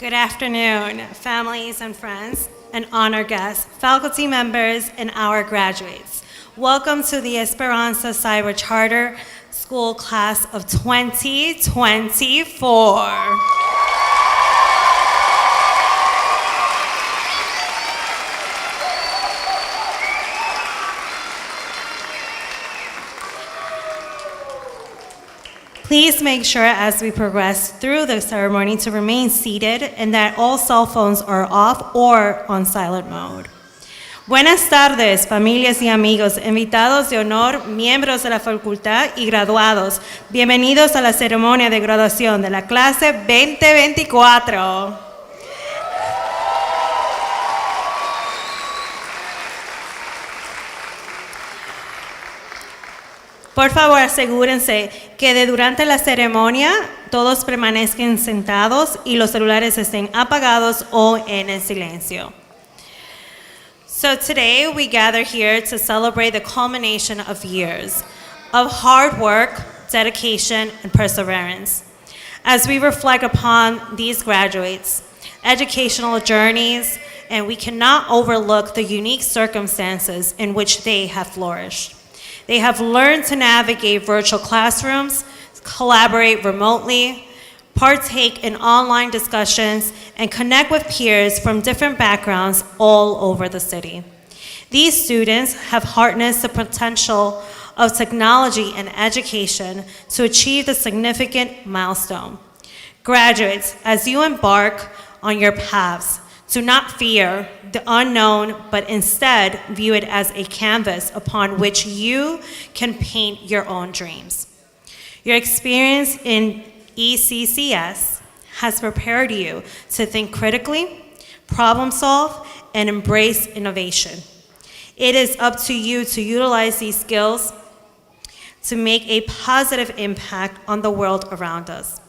Good afternoon, families and friends, and honored guests, faculty members, and our graduates. Welcome to the Esperanza Cyber Charter School Class of 2024. Please make sure as we progress through the ceremony to remain seated and that all cell phones are off or on silent mode. Buenas tardes, familias y amigos, invitados de honor, miembros de la facultad y graduados. Bienvenidos a la ceremonia de graduación de la clase 2024. Por favor, asegúrense que durante la ceremonia todos permanezcan sentados y los celulares estén apagados o en el silencio. So today we gather here to celebrate the culmination of years of hard work, dedication, and perseverance. As we reflect upon these graduates' educational journeys, and we cannot overlook the unique circumstances in which they have flourished. They have learned to navigate virtual classrooms, collaborate remotely, partake in online discussions, and connect with peers from different backgrounds all over the city. These students have harnessed the potential of technology and education to achieve the significant milestone. Graduates, as you embark on your paths, do not fear the unknown, but instead view it as a canvas upon which you can paint your own dreams. Your experience in ECCS has prepared you to think critically, problem solve, and embrace innovation. It is up to you to utilize these skills to make a positive impact on the world around us.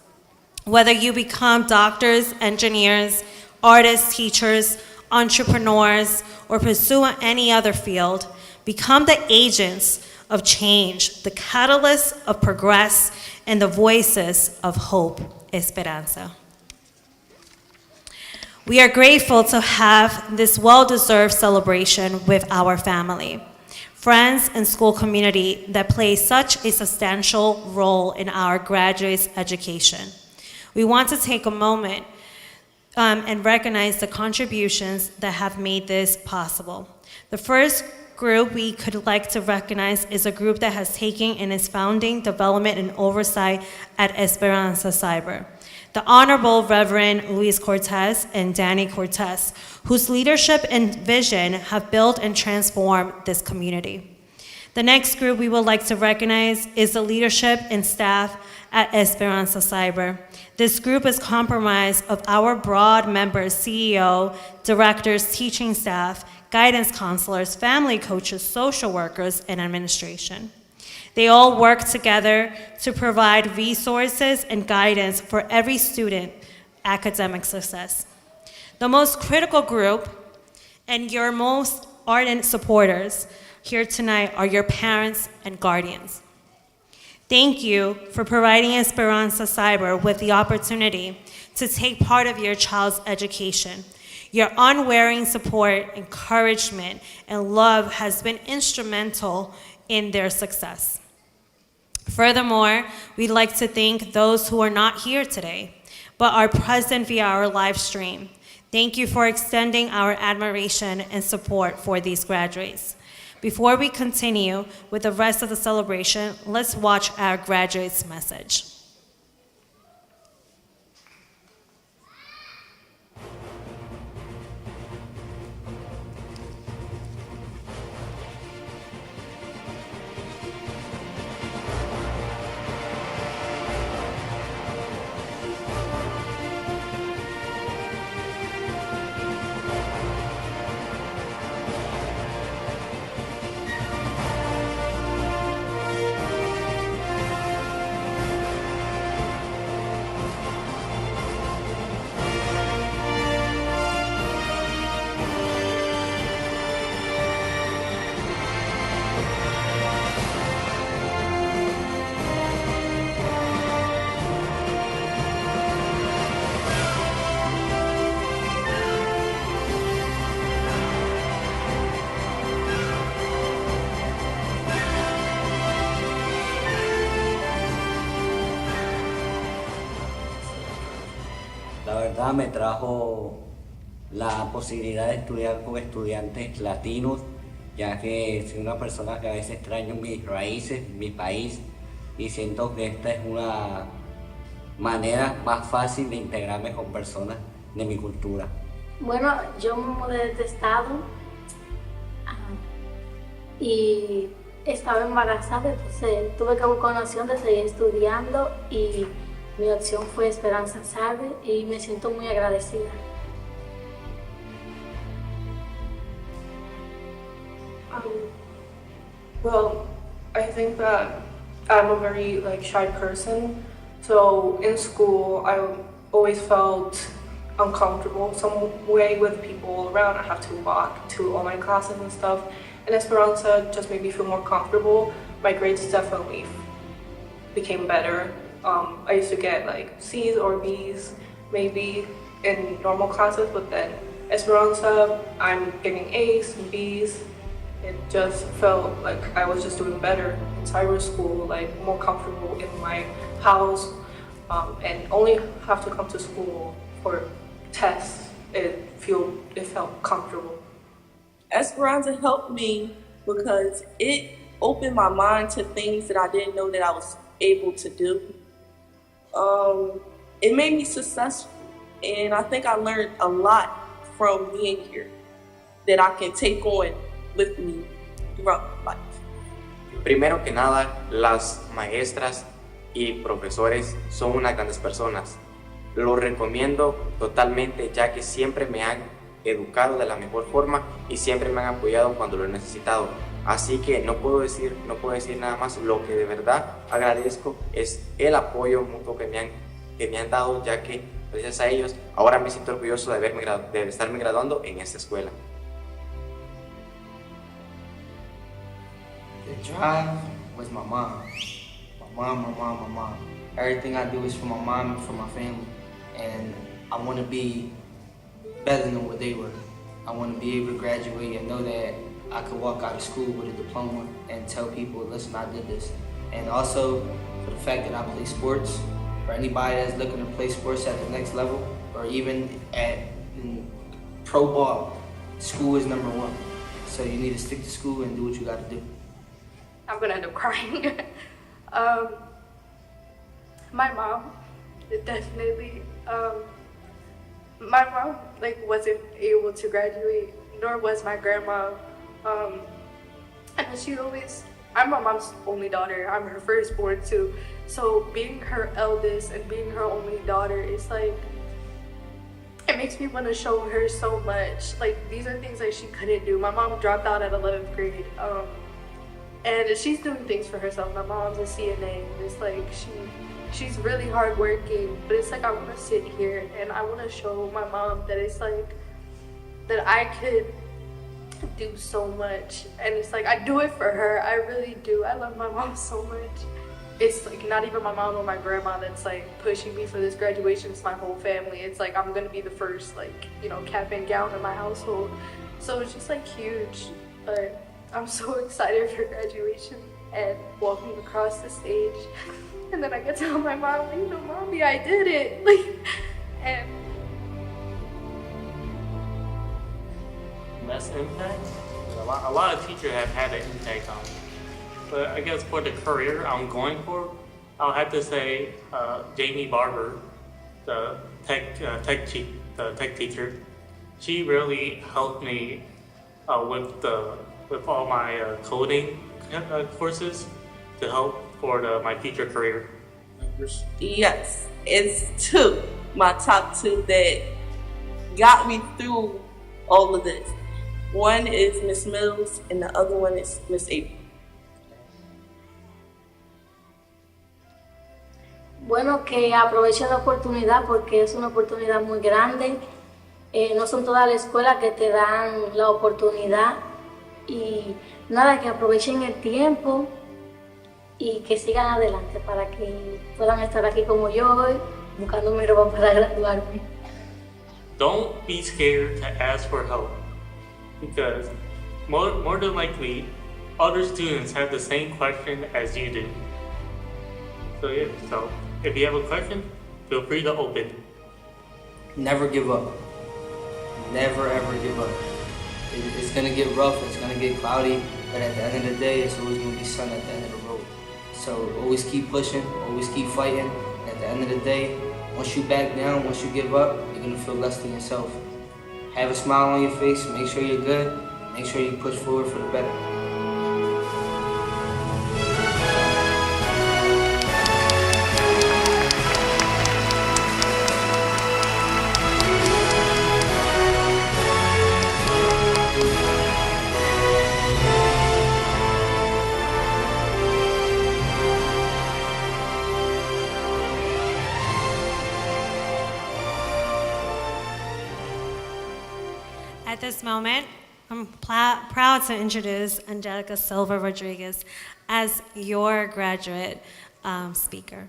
Whether you become doctors, engineers, artists, teachers, entrepreneurs, or pursue any other field, become the agents of change, the catalysts of progress, and the voices of hope, Esperanza. We are grateful to have this well-deserved celebration with our family, friends, and school community that play such a substantial role in our graduates' education. We want to take a moment and recognize the contributions that have made this possible. The first group we could like to recognize is a group that has taken in its founding, development, and oversight at Esperanza Cyber. The Honorable Reverend Luis Cortez and Danny Cortez, whose leadership and vision have built and transformed this community. The next group we would like to recognize is the leadership and staff at Esperanza Cyber. This group is comprised of our broad members, CEO, directors, teaching staff, guidance counselors, family coaches, social workers, and administration. They all work together to provide resources and guidance for every student academic success. The most critical group and your most ardent supporters here tonight are your parents and guardians. Thank you for providing Esperanza Cyber with the opportunity to take part of your child's education. Your unwavering support, encouragement, and love has been instrumental in their success. Furthermore, we'd like to thank those who are not here today, but are present via our live stream. Thank you for extending our admiration and support for these graduates. Before we continue with the rest of the celebration, let's watch our graduates' message. verdad me trajo la posibilidad de estudiar con estudiantes latinos, ya que soy una persona que a veces extraño mis raíces, mi país, y siento que esta es una manera más fácil de integrarme con personas de mi cultura. Bueno, yo me mudé de este estado y estaba embarazada, entonces tuve que buscar una opción de seguir estudiando y mi opción fue Esperanza, ¿sabe? Y me siento muy agradecida. Well, I think that I'm a very shy person. So in school, I always felt uncomfortable some way with people around. I have to walk to all my classes and stuff. And Esperanza just made me feel more comfortable. My grades definitely became better. I used to get C's or B's maybe in normal classes, but then Esperanza, I'm getting A's and B's. It just felt like I was just doing better in cyber school, more comfortable in my house, and only have to come to school for tests. It felt comfortable. Esperanza helped me because it opened my mind to things that I didn't know that I was able to do. It made me successful, and I think I learned a lot from being here that I can take on with me throughout life. Primero que nada, las maestras y profesores son unas grandes personas. Lo recomiendo totalmente, ya que siempre me han educado de la mejor forma y siempre me han apoyado cuando lo he necesitado. Así que no puedo decir nada más. Lo que de verdad agradezco es el apoyo mutuo que me han dado, ya que gracias a ellos ahora me siento orgulloso de estarme graduando en esta escuela. The drive was my mom. My mom. Everything I do is for my mom and for my family. And I want to be better than what they were. I want to be able to graduate and know that I could walk out of school with a diploma and tell people, listen, I did this. And also for the fact that I play sports. For anybody that's looking to play sports at the next level, or even at pro ball, school is number one. So you need to stick to school and do what you got to do. I'm gonna end up crying. My mom, definitely. My mom wasn't able to graduate, nor was my grandma. And I'm my mom's only daughter. I'm her firstborn too. So being her eldest and being her only daughter is it makes me want to show her so much. These are things that she couldn't do. My mom dropped out at 11th grade. And she's doing things for herself. My mom's a CNA. It's she's really hardworking, but it's I want to sit here and I want to show my mom that it's that I could do so much. And it's I do it for her. I really do. I love my mom so much. It's not even my mom or my grandma that's pushing me for this graduation. It's my whole family. It's I'm gonna be the first cap and gown in my household. So it's just huge. But I'm so excited for graduation and walking across the stage. And then I get to tell my mom, Mommy, I did it. And less impact. A lot of teachers have had an impact on me. But I guess for the career I'm going for, I'll have to say Jamie Barber, the tech teacher. She really helped me with all my coding courses to help for my future career. Yes, it's my top two that got me through all of this. One is Miss Mills and the other one is Miss April. Bueno, que aproveche la oportunidad porque es una oportunidad muy grande. No son todas las escuelas que te dan la oportunidad. Y nada, que aprovechen el tiempo y que sigan adelante para que puedan estar aquí como yo hoy, buscando mi ropa para graduarme. Don't be scared to ask for help, because more than likely, other students have the same question as you do. So if you have a question, feel free to open. never give up. Never ever give up. It's gonna get rough, it's gonna get cloudy, but at the end of the day, it's always gonna be sun at the end of the road. So always keep pushing, always keep fighting, and at the end of the day, once you back down, once you give up, you're gonna feel less than yourself. Have a smile on your face, make sure you're good, make sure you push forward for the better. At this moment, I'm proud to introduce Angelica Silva Rodriguez as your graduate speaker.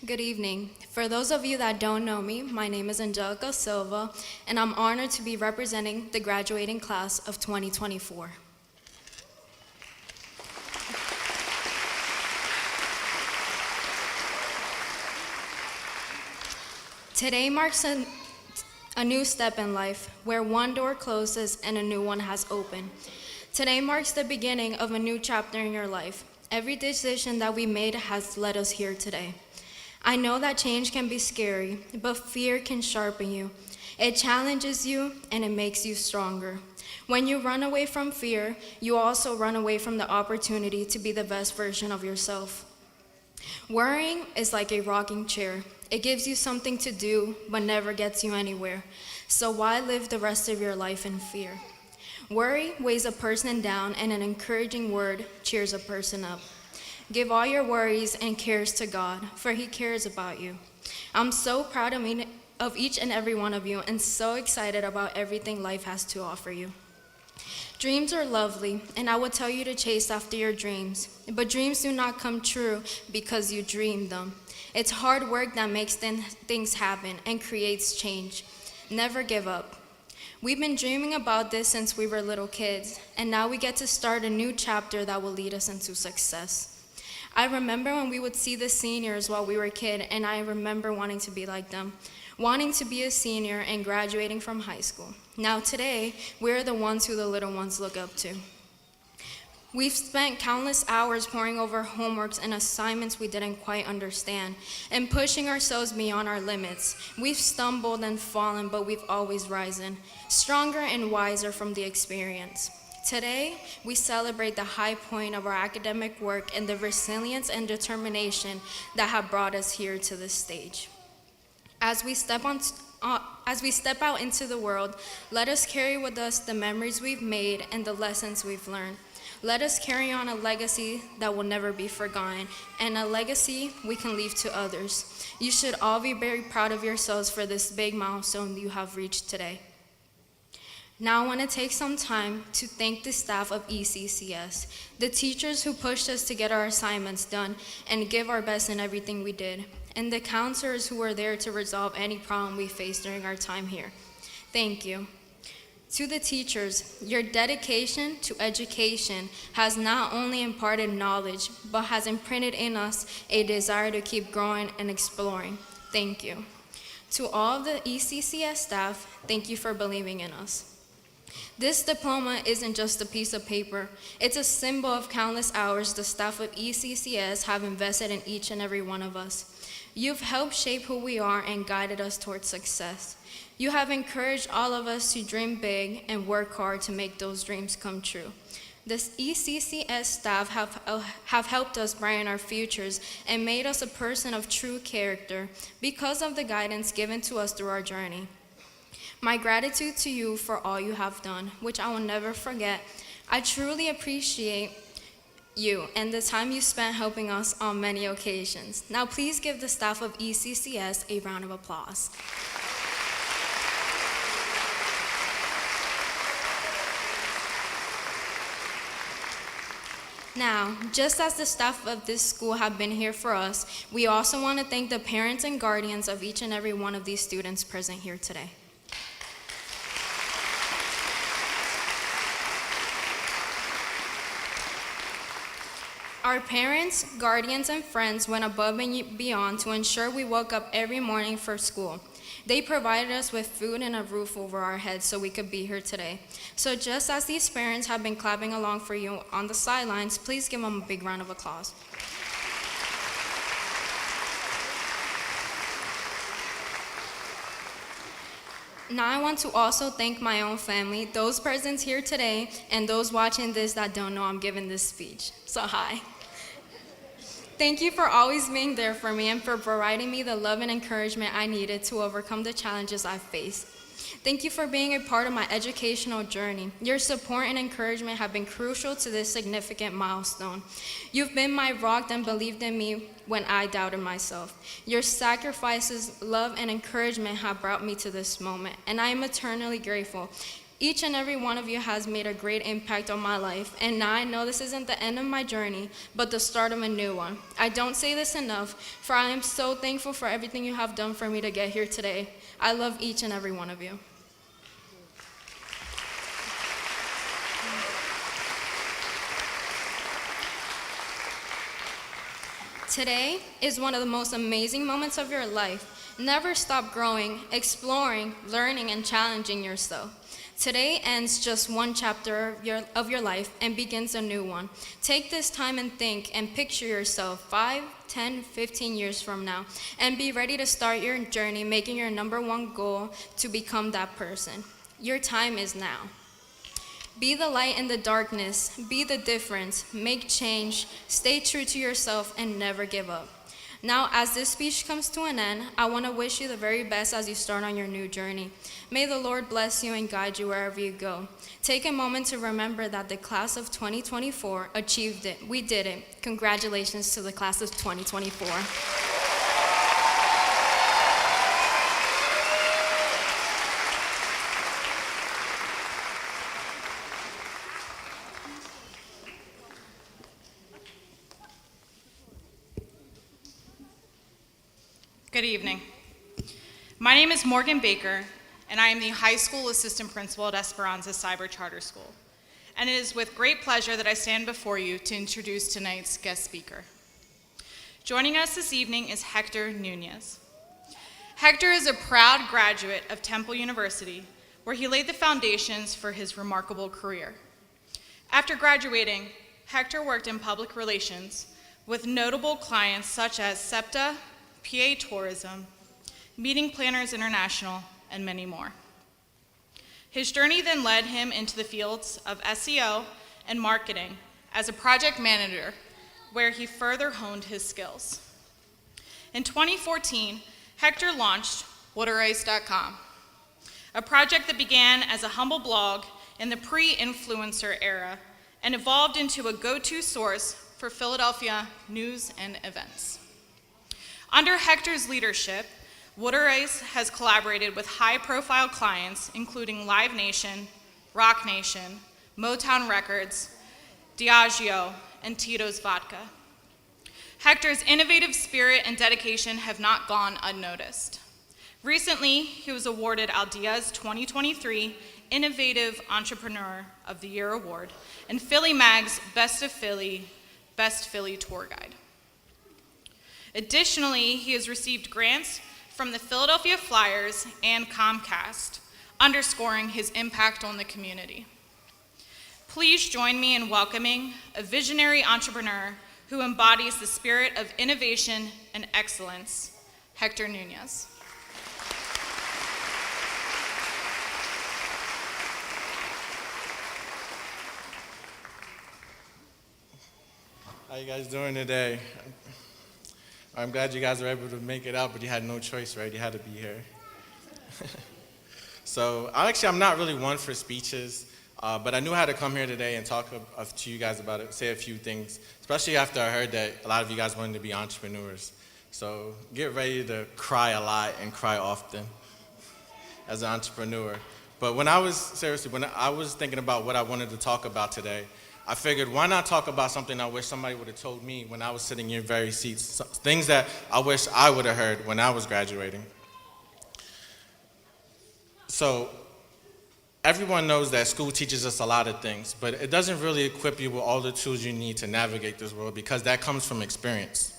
Good evening. For those of you that don't know me, my name is Angelica Silva, and I'm honored to be representing the graduating class of 2024. Today marks a new step in life, where one door closes and a new one has opened. Today marks the beginning of a new chapter in your life. Every decision that we made has led us here today. I know that change can be scary, but fear can sharpen you. It challenges you and it makes you stronger. When you run away from fear, you also run away from the opportunity to be the best version of yourself. Worrying is like a rocking chair. It gives you something to do, but never gets you anywhere. So why live the rest of your life in fear? Worry weighs a person down, and an encouraging word cheers a person up. Give all your worries and cares to God, for He cares about you. I'm so proud of each and every one of you, and so excited about everything life has to offer you. Dreams are lovely, and I would tell you to chase after your dreams, but dreams do not come true because you dreamed them. It's hard work that makes things happen and creates change. Never give up. We've been dreaming about this since we were little kids, and now we get to start a new chapter that will lead us into success. I remember when we would see the seniors while we were a kid, and I remember wanting to be like them, wanting to be a senior and graduating from high school. Now today, we're the ones who the little ones look up to. We've spent countless hours poring over homeworks and assignments we didn't quite understand, and pushing ourselves beyond our limits. We've stumbled and fallen, but we've always risen, stronger and wiser from the experience. Today, we celebrate the high point of our academic work and the resilience and determination that have brought us here to this stage. As we step out into the world, let us carry with us the memories we've made and the lessons we've learned. Let us carry on a legacy that will never be forgotten, and a legacy we can leave to others. You should all be very proud of yourselves for this big milestone you have reached today. Now I want to take some time to thank the staff of ECCS, the teachers who pushed us to get our assignments done and give our best in everything we did, and the counselors who were there to resolve any problem we faced during our time here. Thank you. To the teachers, your dedication to education has not only imparted knowledge, but has imprinted in us a desire to keep growing and exploring. Thank you. To all of the ECCS staff, thank you for believing in us. This diploma isn't just a piece of paper. It's a symbol of countless hours the staff of ECCS have invested in each and every one of us. You've helped shape who we are and guided us towards success. You have encouraged all of us to dream big and work hard to make those dreams come true. The ECCS staff have helped us brighten our futures and made us a person of true character because of the guidance given to us through our journey. My gratitude to you for all you have done, which I will never forget. I truly appreciate you and the time you spent helping us on many occasions. Now please give the staff of ECCS a round of applause. Now, just as the staff of this school have been here for us, we also want to thank the parents and guardians of each and every one of these students present here today. Our parents, guardians, and friends went above and beyond to ensure we woke up every morning for school. They provided us with food and a roof over our heads so we could be here today. So just as these parents have been clapping along for you on the sidelines, please give them a big round of applause. Now I want to also thank my own family, those present here today, and those watching this that don't know I'm giving this speech. So hi. Thank you for always being there for me and for providing me the love and encouragement I needed to overcome the challenges I faced. Thank you for being a part of my educational journey. Your support and encouragement have been crucial to this significant milestone. You've been my rock and believed in me when I doubted myself. Your sacrifices, love, and encouragement have brought me to this moment, and I am eternally grateful. Each and every one of you has made a great impact on my life, and now I know this isn't the end of my journey, but the start of a new one. I don't say this enough, for I am so thankful for everything you have done for me to get here today. I love each and every one of you. Today is one of the most amazing moments of your life. Never stop growing, exploring, learning, and challenging yourself. Today ends just one chapter of your life and begins a new one. Take this time and think and picture yourself 5, 10, 15 years from now, and be ready to start your journey, making your number one goal to become that person. Your time is now. Be the light in the darkness, be the difference, make change, stay true to yourself, and never give up. Now, as this speech comes to an end, I want to wish you the very best as you start on your new journey. May the Lord bless you and guide you wherever you go. Take a moment to remember that the class of 2024 achieved it. We did it. Congratulations to the class of 2024. Good evening. My name is Morgan Baker, and I am the high school assistant principal at Esperanza Cyber Charter School. And it is with great pleasure that I stand before you to introduce tonight's guest speaker. Joining us this evening is Hector Nunez. Hector is a proud graduate of Temple University, where he laid the foundations for his remarkable career. After graduating, Hector worked in public relations with notable clients such as SEPTA, PA Tourism, Meeting Planners International, and many more. His journey then led him into the fields of SEO and marketing as a project manager, where he further honed his skills. In 2014, Hector launched waterice.com, a project that began as a humble blog in the pre-influencer era and evolved into a go-to source for Philadelphia news and events. Under Hector's leadership, WaterIce has collaborated with high-profile clients, including Live Nation, Rock Nation, Motown Records, Diageo, and Tito's Vodka. Hector's innovative spirit and dedication have not gone unnoticed. Recently, he was awarded Aldea's 2023 Innovative Entrepreneur of the Year Award and Philly Mag's Best Philly Tour Guide. Additionally, he has received grants from the Philadelphia Flyers and Comcast, underscoring his impact on the community. Please join me in welcoming a visionary entrepreneur who embodies the spirit of innovation and excellence, Hector Nunez. How you guys doing today? I'm glad you guys were able to make it out, but you had no choice, right? You had to be here. So I'm not really one for speeches, but I knew I had to come here today and talk to you guys about it, say a few things, especially after I heard that a lot of you guys wanted to be entrepreneurs. So get ready to cry a lot and cry often as an entrepreneur. But when I was thinking about what I wanted to talk about today, I figured, why not talk about something I wish somebody would have told me when I was sitting in your very seats, things that I wish I would have heard when I was graduating. So everyone knows that school teaches us a lot of things, but it doesn't really equip you with all the tools you need to navigate this world because that comes from experience.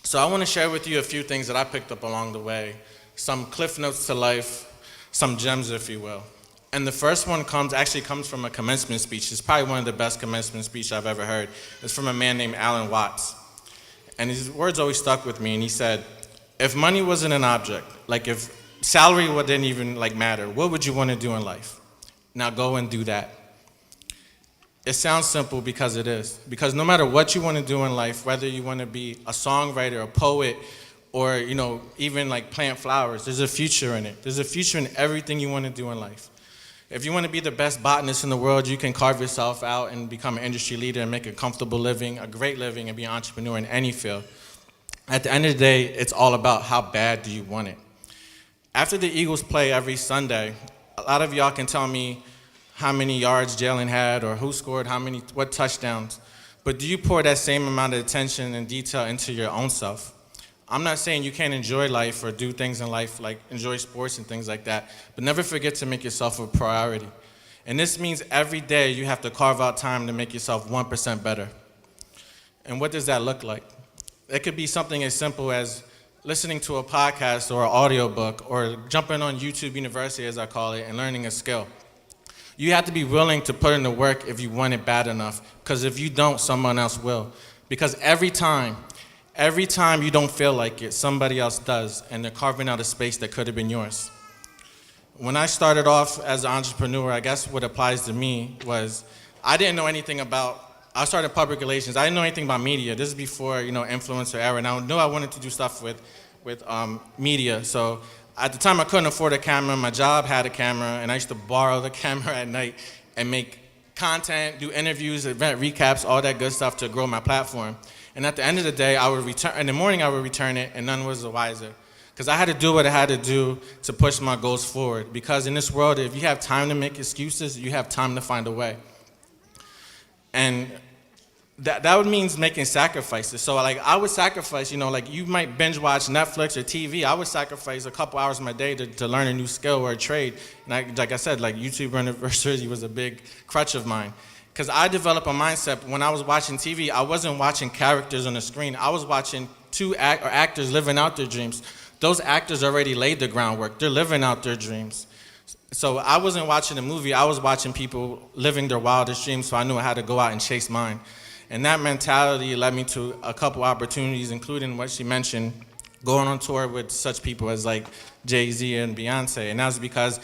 So I want to share with you a few things that I picked up along the way, some cliff notes to life, some gems, if you will. And the first one actually comes from a commencement speech. It's probably one of the best commencement speeches I've ever heard. It's from a man named Alan Watts. And his words always stuck with me, and he said, if money wasn't an object, like if salary didn't even matter, what would you want to do in life? Now go and do that. It sounds simple because it is. Because no matter what you want to do in life, whether you want to be a songwriter, a poet, or even plant flowers, there's a future in it. There's a future in everything you want to do in life. If you want to be the best botanist in the world, you can carve yourself out and become an industry leader and make a comfortable living, a great living, and be an entrepreneur in any field. At the end of the day, it's all about how bad do you want it. After the Eagles play every Sunday, a lot of y'all can tell me how many yards Jalen had or who scored what touchdowns. But do you pour that same amount of attention and detail into your own self? I'm not saying you can't enjoy life or do things in life like enjoy sports and things like that, but never forget to make yourself a priority. And this means every day you have to carve out time to make yourself 1% better. And what does that look like? It could be something as simple as listening to a podcast or an audiobook or jumping on YouTube University, as I call it, and learning a skill. You have to be willing to put in the work if you want it bad enough, because if you don't, someone else will. Because every time you don't feel like it, somebody else does, and they're carving out a space that could have been yours. When I started off as an entrepreneur, I guess what applies to me was I started public relations. I didn't know anything about media. This is before, influencer era, and I knew I wanted to do stuff with media. So at the time, I couldn't afford a camera. My job had a camera, and I used to borrow the camera at night and make content, do interviews, event recaps, all that good stuff to grow my platform. And at the end of the day, in the morning I would return it, and none was the wiser. Because I had to do what I had to do to push my goals forward. Because in this world, if you have time to make excuses, you have time to find a way. And that would mean making sacrifices. So I would sacrifice, you might binge watch Netflix or TV. I would sacrifice a couple hours of my day to learn a new skill or a trade. And like I said, YouTube University was a big crutch of mine. Because I developed a mindset when I was watching TV, I wasn't watching characters on the screen. I was watching actors living out their dreams. Those actors already laid the groundwork. They're living out their dreams. So I wasn't watching a movie. I was watching people living their wildest dreams, so I knew I had to go out and chase mine. And that mentality led me to a couple opportunities, including what she mentioned, going on tour with such people as Jay-Z and Beyonce. And that's because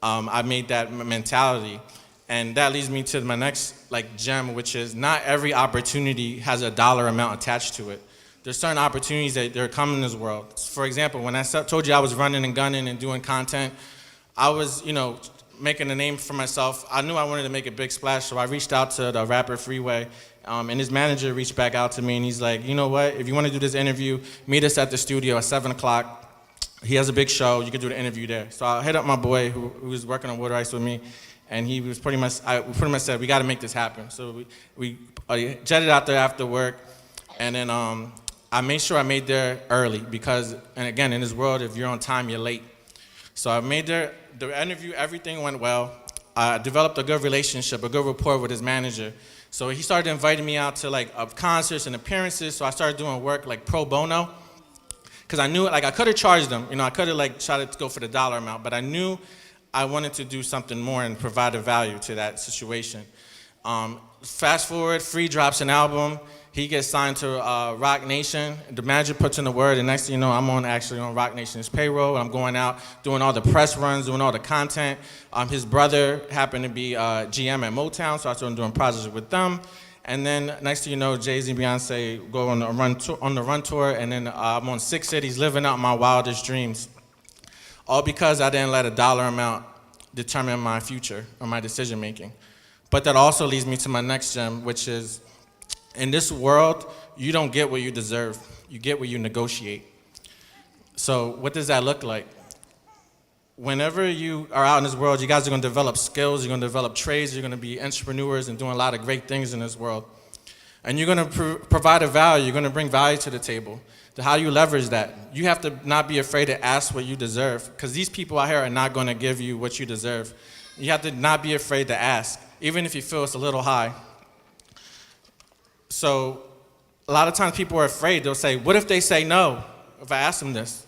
I made that mentality. And that leads me to my next gem, which is not every opportunity has a dollar amount attached to it. There's certain opportunities that are coming in this world. For example, when I told you I was running and gunning and doing content, I was, making a name for myself. I knew I wanted to make a big splash, so I reached out to the rapper Freeway, and his manager reached back out to me, and he's like, you know what, if you want to do this interview, meet us at the studio at 7 o'clock. He has a big show. You can do the interview there. So I hit up my boy who was working on Water Ice with me, and he was pretty much said, we got to make this happen. So we jetted out there after work, and then I made sure I made there early because, and again, in this world, if you're on time, you're late. So I made there, the interview, everything went well. I developed a good relationship, a good rapport with his manager. So he started inviting me out to concerts and appearances. So I started doing work pro bono. Because I knew, I could have charged them. I could have tried to go for the dollar amount, but I knew I wanted to do something more and provide a value to that situation. Fast forward, Free drops an album. He gets signed to Rock Nation. The manager puts in the word, and next thing you know, I'm actually on Rock Nation's payroll. I'm going out, doing all the press runs, doing all the content. His brother happened to be GM at Motown, so I started doing projects with them. And then next thing you know, Jay-Z and Beyonce go on the run tour, and then I'm on 6 cities living out my wildest dreams. All because I didn't let a dollar amount determine my future or my decision making. But that also leads me to my next gem, which is, in this world, you don't get what you deserve. You get what you negotiate. So what does that look like? Whenever you are out in this world, you guys are going to develop skills, you're going to develop trades, you're going to be entrepreneurs and doing a lot of great things in this world. And you're going to provide a value. You're going to bring value to the table. So how do you leverage that? You have to not be afraid to ask what you deserve, because these people out here are not going to give you what you deserve. You have to not be afraid to ask, even if you feel it's a little high. So a lot of times people are afraid. They'll say, what if they say no if I ask them this?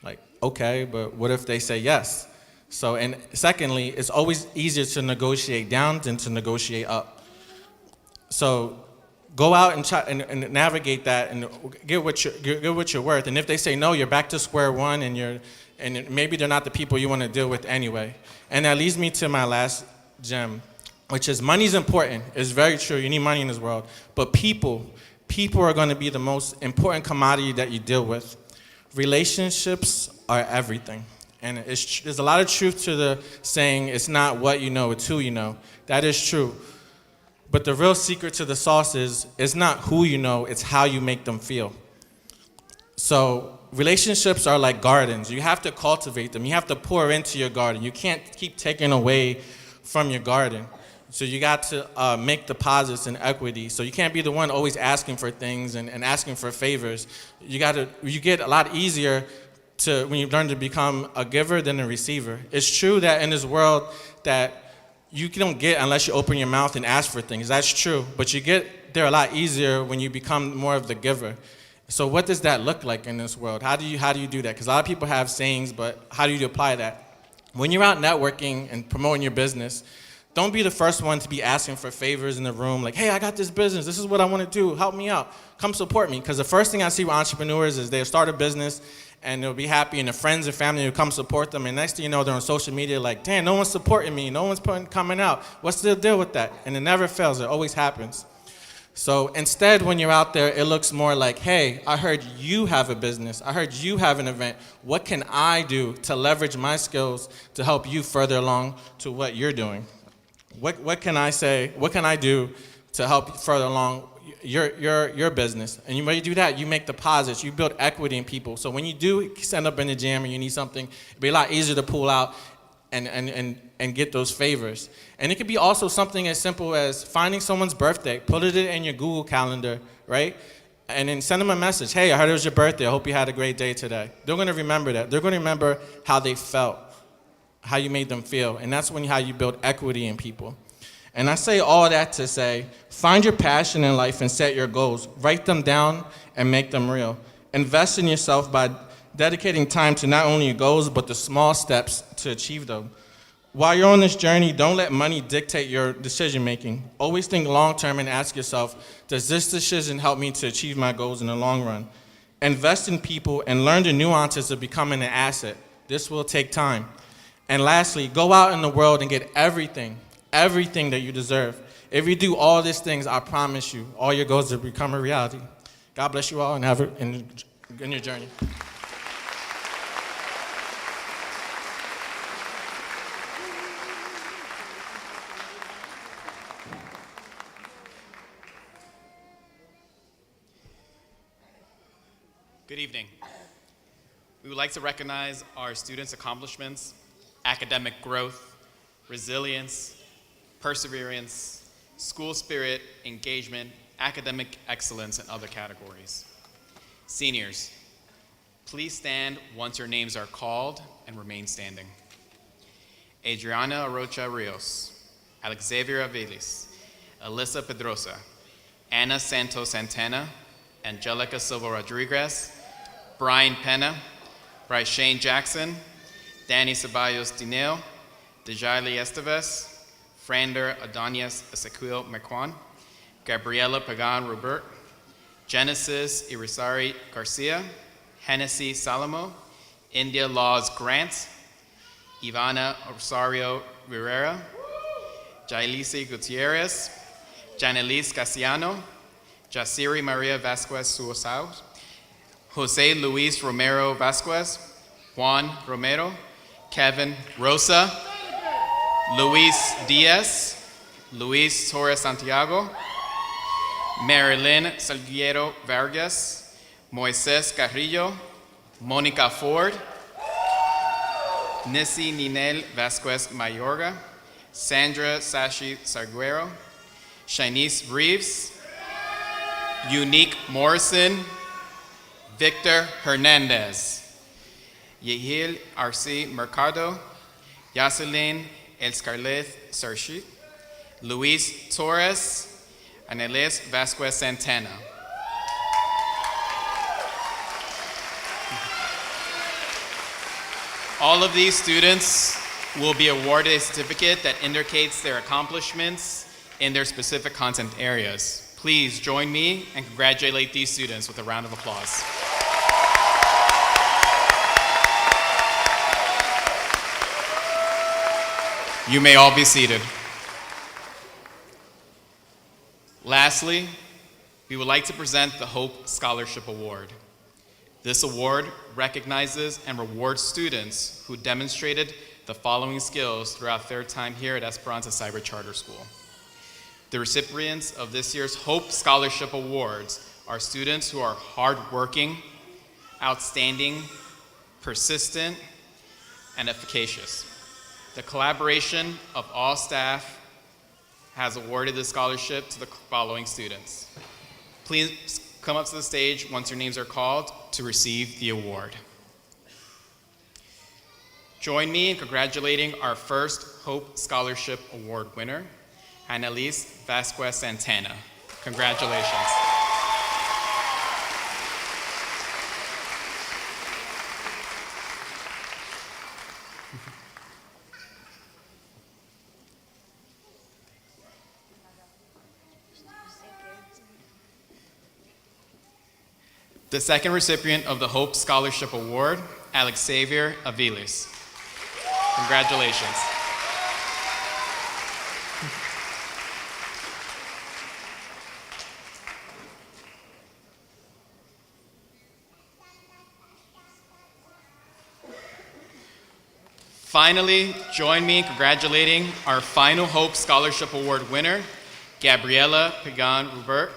Like, okay, but what if they say yes? So, and secondly, it's always easier to negotiate down than to negotiate up. So go out and try and navigate that and get what you're worth. And if they say no, you're back to square one, and maybe they're not the people you want to deal with anyway. And that leads me to my last gem, which is money's important. It's very true. You need money in this world. But people are going to be the most important commodity that you deal with. Relationships are everything. And there's a lot of truth to the saying, it's not what you know, it's who you know. That is true. But the real secret to the sauce is, it's not who you know, it's how you make them feel. So relationships are like gardens. You have to cultivate them. You have to pour into your garden. You can't keep taking away from your garden. So you got to make deposits in equity. So you can't be the one always asking for things and asking for favors. You get a lot easier when you learn to become a giver than a receiver. It's true that in this world that you don't get unless you open your mouth and ask for things. That's true. But you get there a lot easier when you become more of the giver. So what does that look like in this world? How do you do that? Because a lot of people have sayings, but how do you apply that? When you're out networking and promoting your business, don't be the first one to be asking for favors in the room, like, hey, I got this business. This is what I want to do. Help me out. Come support me. Because the first thing I see with entrepreneurs is they'll start a business and they'll be happy, and their friends and family will come support them. And next thing you know, they're on social media like, damn, no one's supporting me. No one's coming out. What's the deal with that? And it never fails. It always happens. So instead, when you're out there, it looks more like, hey, I heard you have a business. I heard you have an event. What can I do to leverage my skills to help you further along to what you're doing? What can I say? What can I do to help further along your business? And when you do that, you make deposits. You build equity in people. So when you do stand up in the gym and you need something, it'll be a lot easier to pull out and get those favors. And it could be also something as simple as finding someone's birthday, put it in your Google Calendar, right? And then send them a message. Hey, I heard it was your birthday. I hope you had a great day today. They're going to remember that. They're going to remember how they felt, how you made them feel. And that's how you build equity in people. And I say all that to say, find your passion in life and set your goals. Write them down and make them real. Invest in yourself by dedicating time to not only your goals, but the small steps to achieve them. While you're on this journey, don't let money dictate your decision making. Always think long term and ask yourself, does this decision help me to achieve my goals in the long run? Invest in people and learn the nuances of becoming an asset. This will take time. And lastly, go out in the world and get everything that you deserve. If you do all these things, I promise you, all your goals will become a reality. God bless you all and have it in your journey. Good evening. We would like to recognize our students' accomplishments, academic growth, resilience, perseverance, school spirit, engagement, academic excellence, and other categories. Seniors, please stand once your names are called and remain standing. Adriana Arocha Rios, Alexavier Avelis, Alyssa Pedrosa, Anna Santos Santana, Angelica Silva Rodriguez, Brian Pena, Bryce Shane Jackson, Danny Ceballos Dineo, Dejali Esteves, Frander Adonias Ezequiel Mequan, Gabriela Pagan Robert, Genesis Irisari Garcia, Hennessy Salomo, India Laws Grant, Ivana Rosario Rivera, Jailisi Gutierrez, Janelise Casiano, Jasiri Maria Vasquez Suosao, Jose Luis Romero Vasquez, Juan Romero, Kevin Rosa, Luis Diaz, Luis Torres Santiago, Marilyn Salguero Vargas, Moises Carrillo, Monica Ford, Nisi Ninel Vasquez Mayorga, Sandra Sashi Sarguero, Shanice Reeves, Unique Morrison, Victor Hernandez, Yehil Arce Mercado, Yaselin Elscarlet Sarchi, Luis Torres, Aneles Vasquez Santana. All of these students will be awarded a certificate that indicates their accomplishments in their specific content areas. Please join me and congratulate these students with a round of applause. You may all be seated. Lastly, we would like to present the Hope Scholarship Award. This award recognizes and rewards students who demonstrated the following skills throughout their time here at Esperanza Cyber Charter School. The recipients of this year's Hope Scholarship Awards are students who are hardworking, outstanding, persistent, and efficacious. The collaboration of all staff has awarded this scholarship to the following students. Please come up to the stage once your names are called to receive the award. Join me in congratulating our first Hope Scholarship Award winner, Annalise Vasquez Santana. Congratulations. The second recipient of the Hope Scholarship Award, Alex Xavier Aviles. Congratulations. Finally, join me in congratulating our final Hope Scholarship Award winner, Gabriela Pagan-Rubert.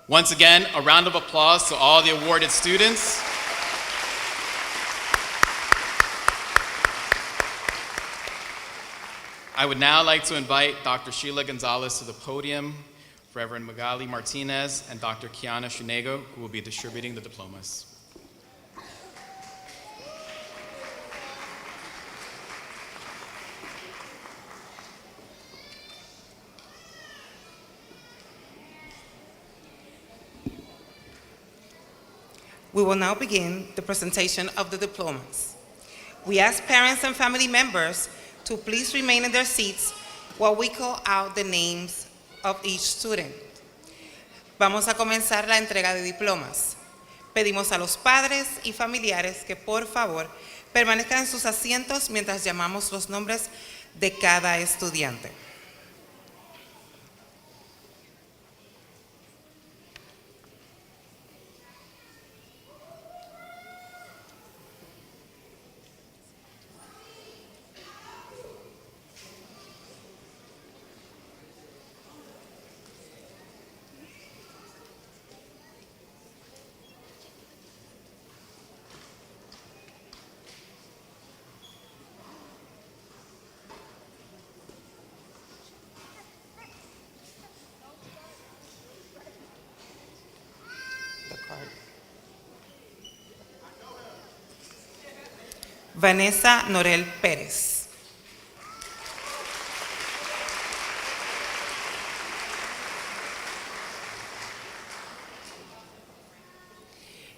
Once again, a round of applause to all the awarded students. I would now like to invite Dr. Sheila Gonzalez to the podium, Reverend Magali Martinez, and Dr. Kiana Shunego, who will be distributing the diplomas. We will now begin the presentation of the diplomas. We ask parents and family members to please remain in their seats while we call out the names of each student. Vamos a comenzar la entrega de diplomas. Pedimos a los padres y familiares que por favor permanezcan en sus asientos mientras llamamos los nombres de cada estudiante. Vanessa Norel Pérez.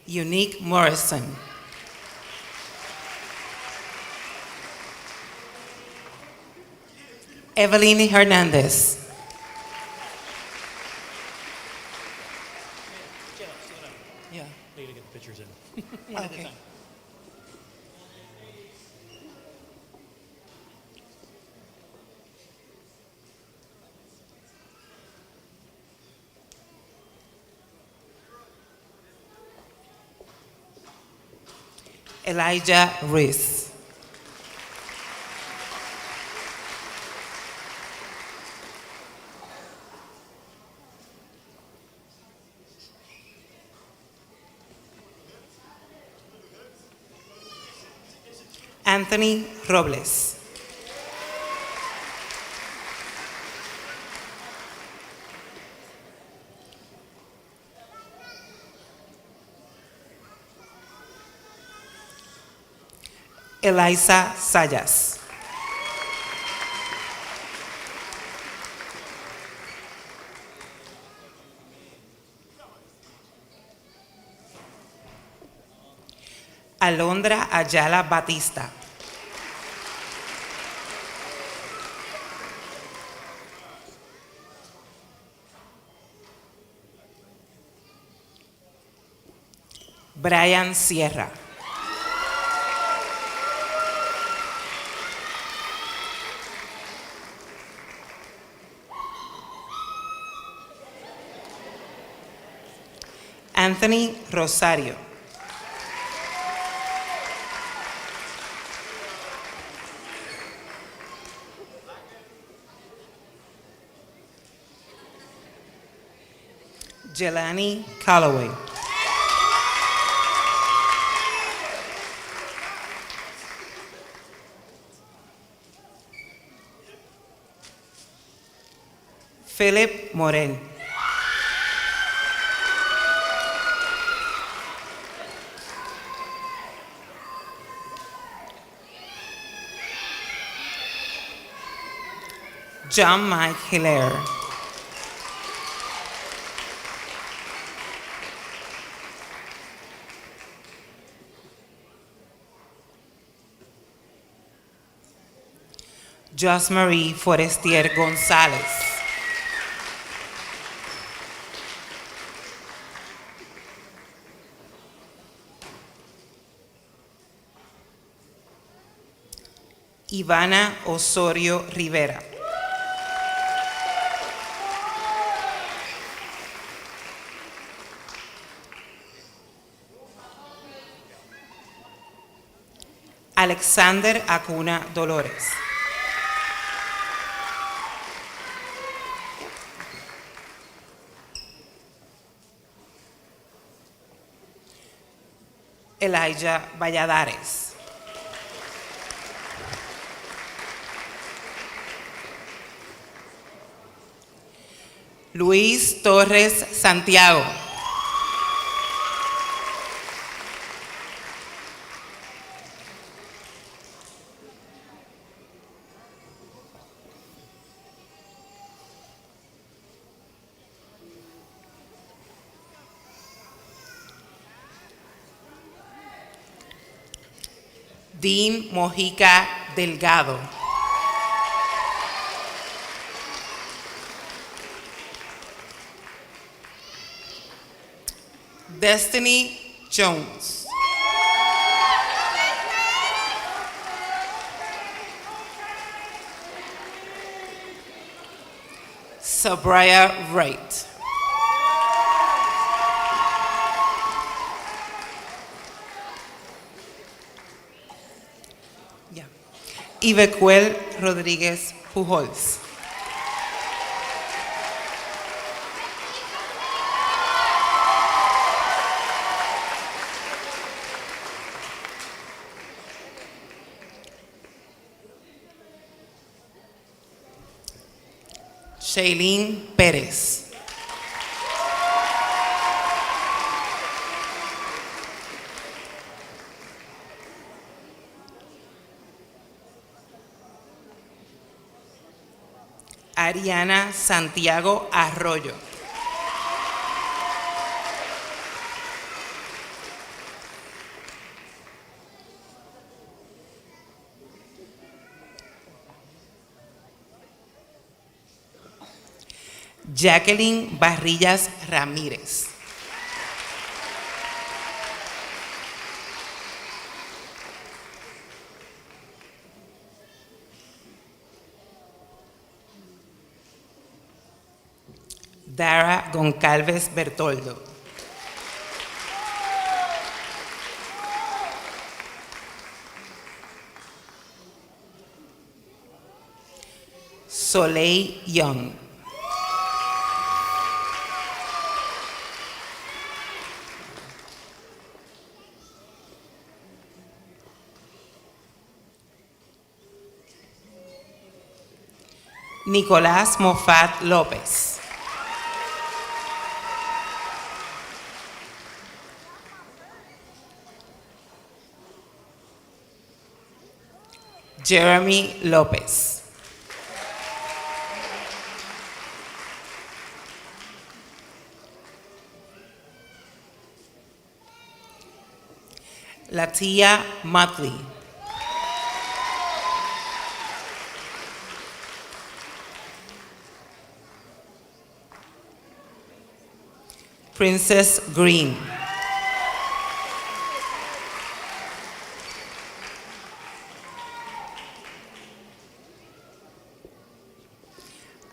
Unique Morrison. Evelyn Hernandez. Yeah. I need to get the pictures in. Okay. Elijah Reese. Anthony Robles. Eliza Sayas. Alondra Ayala Batista. Brian Sierra. Anthony Rosario. Jelani Calloway. Philip Morel. John Mike Hilaire. Jos Marie Forestier Gonzalez. Ivana Osorio Rivera. Alexander Acuna Dolores. Elijah Valladares. Luis Torres Santiago. Dean Mojica Delgado. Destiny Jones. Sabria Wright. Ibecuel Rodríguez Pujols. Shailene Pérez. Ariana Santiago Arroyo. Jacqueline Barrillas Ramírez. Dara Goncalves Bertoldo. Soleil Young. Nicolás Moffat López. Jeremy López. Latia Motley. Princess Green.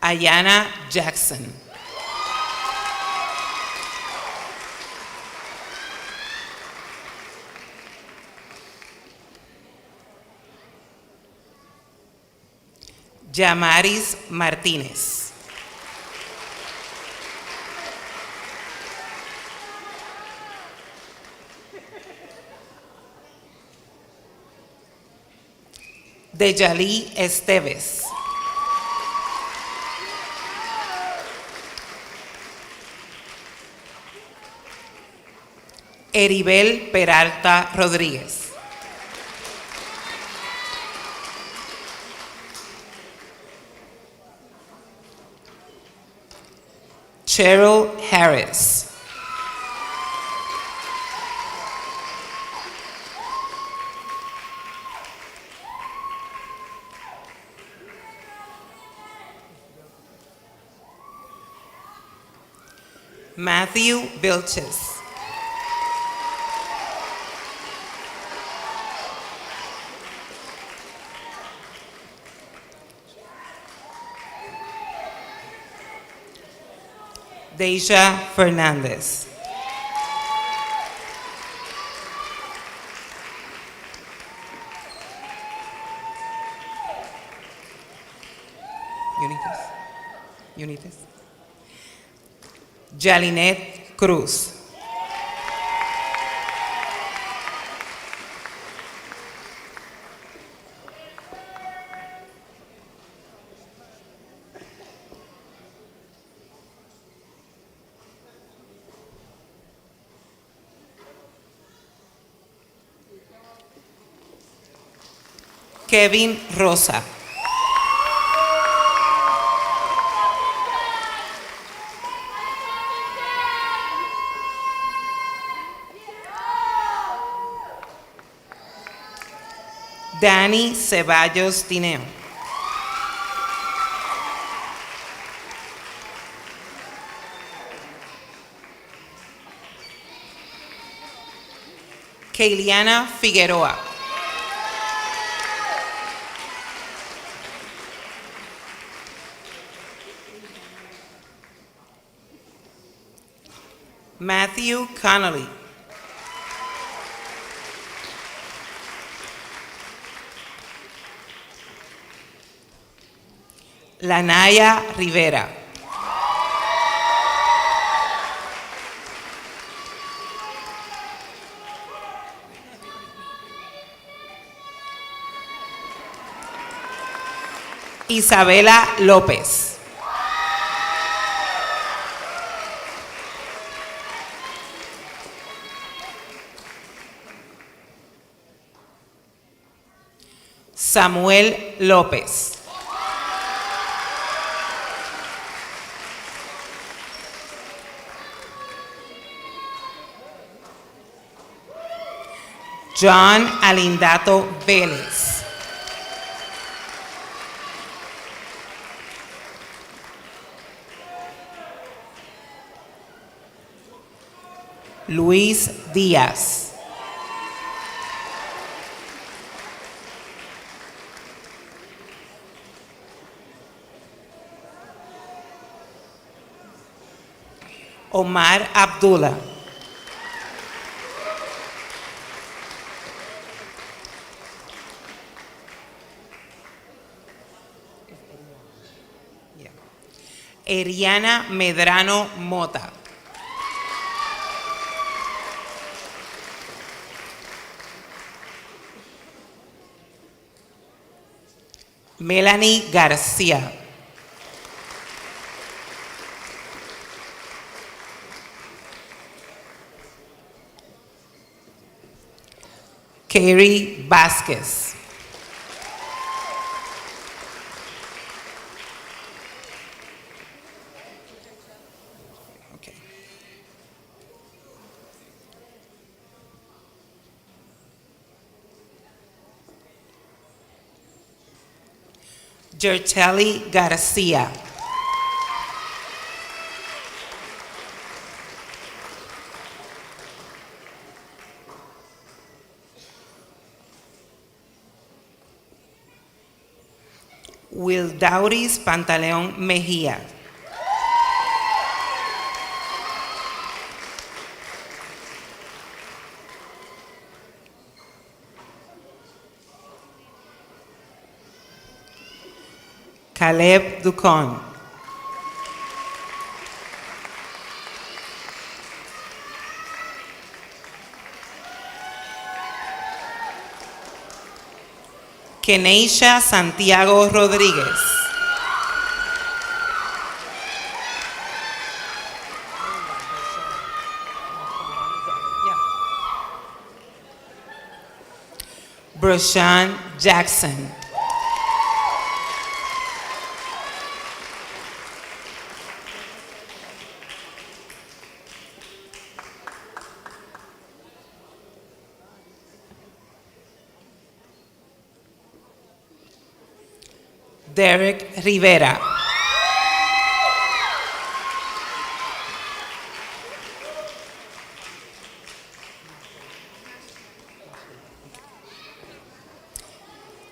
Ayana Jackson. Yamaris Martínez. Deyali Esteves. Eribel Peralta Rodríguez. Cheryl Harris. Matthew Vilches. Deja Fernandez. You need this? Jalinet Cruz. Kevin Rosa. Dani Ceballos Tineo. Keiliana Figueroa. Matthew Connolly. Lanaya Rivera. Isabela López. Samuel López. John Alindato Vélez. Luis Díaz. Omar Abdullah. Eriana Medrano Mota. Melanie García. Carrie Vasquez. Okay. Gertelli Garcia. Wildauris Pantaleón Mejía. Caleb Ducon. Keneisha Santiago Rodríguez. Broshan Jackson. Derek Rivera.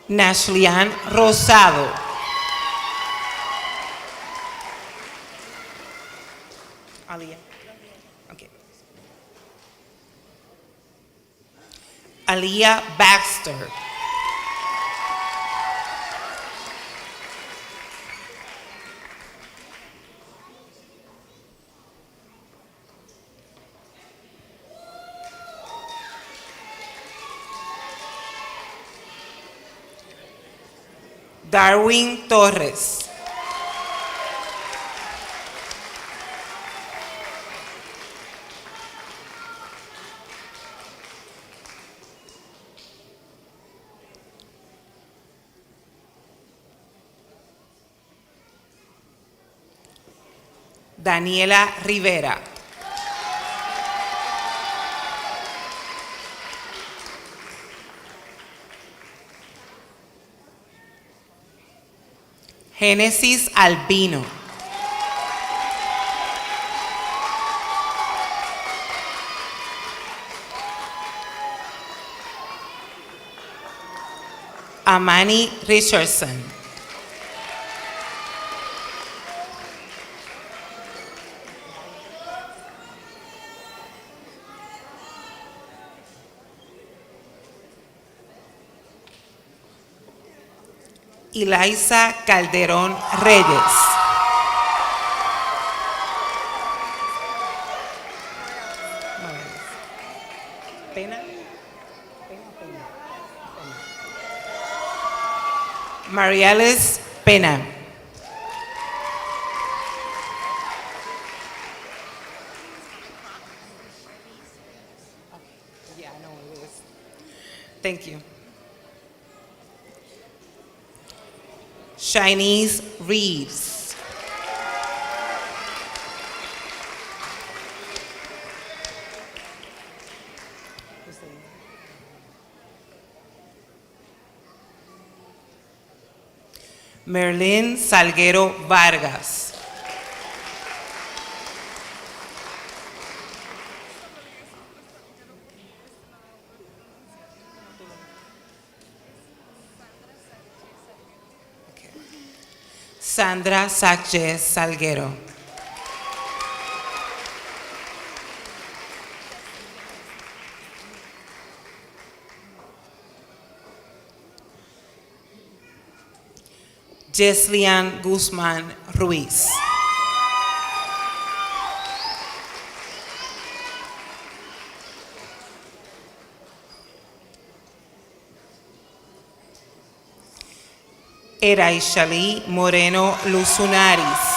Nashlian Rosado. Alia. Okay. Alia Baxter. Darwin Torres. Daniela Rivera. Génesis Albino. Amani Richardson. Ilaisa Calderón Reyes. Pena. Mariales Pena. Yeah, I know it is. Thank you. Chinese Reeves. Merlin Salguero Vargas. Sandra Sánchez Salguero. Jeslian Guzmán Ruiz. Eraishali Moreno Luzunaris.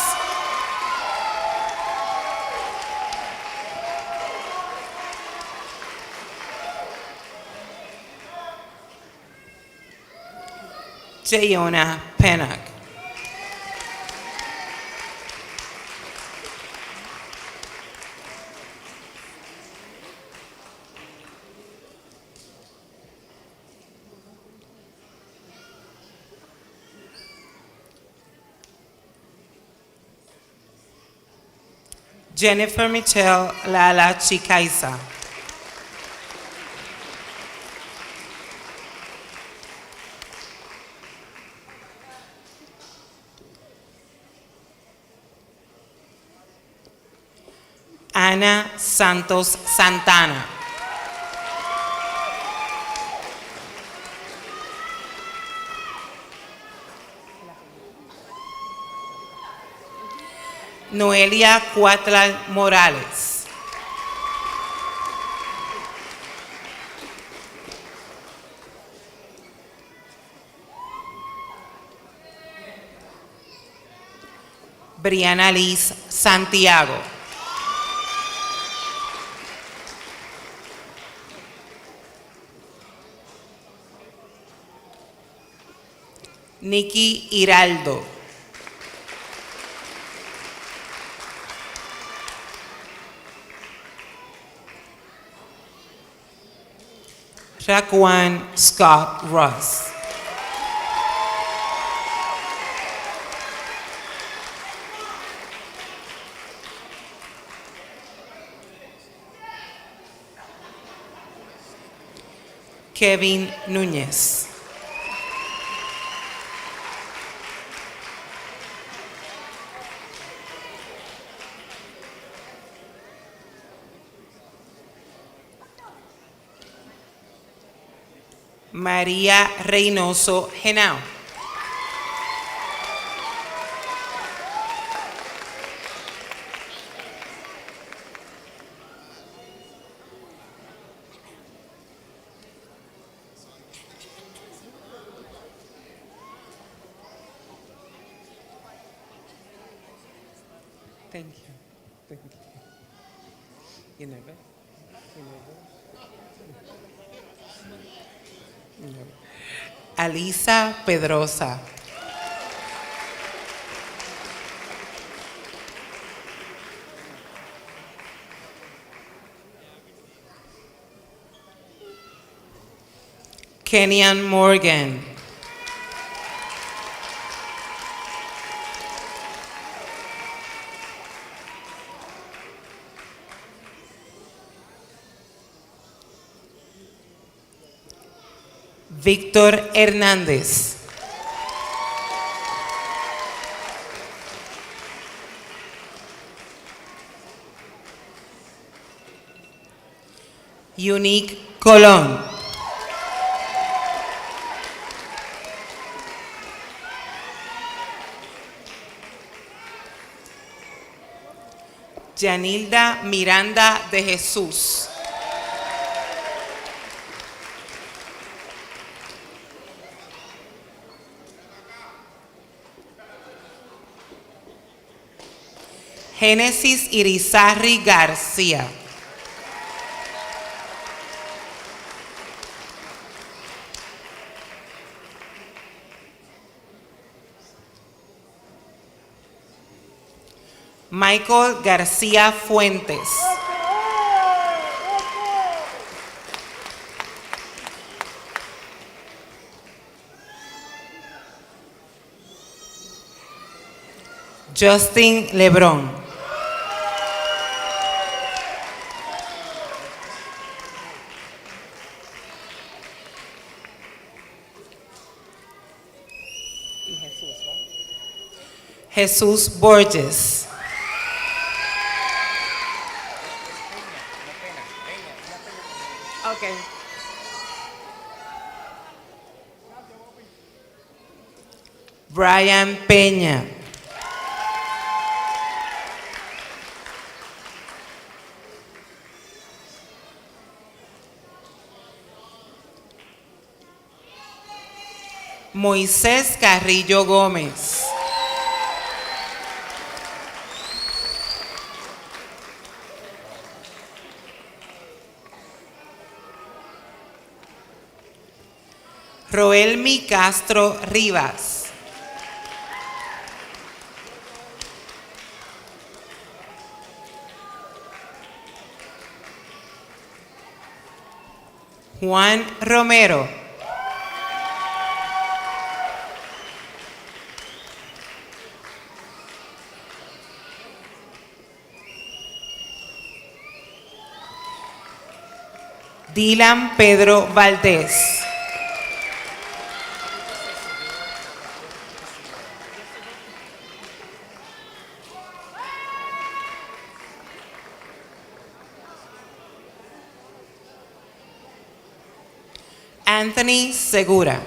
Jayona Pennock. Jennifer Michelle Lala Chikaisa. Ana Santos Santana. Noelia Cuatla Morales. Brianna Liz Santiago. Nikki Hiraldo. Raquan Scott Ross. Kevin Núñez. María Reynoso Genao. Thank you. Thank you. You nervous? You nervous? Alisa Pedrosa. Kenyan Morgan. Víctor Hernández. Unique Colón. Yanilda Miranda de Jesús. Génesis Irizarry García. Michael García Fuentes. Justin Lebrón. Jesús Borges. Okay. Brian Peña. Moisés Carrillo Gómez. Roelmi Castro Rivas. Juan Romero. Dylan Pedro Valdés. Anthony Segura.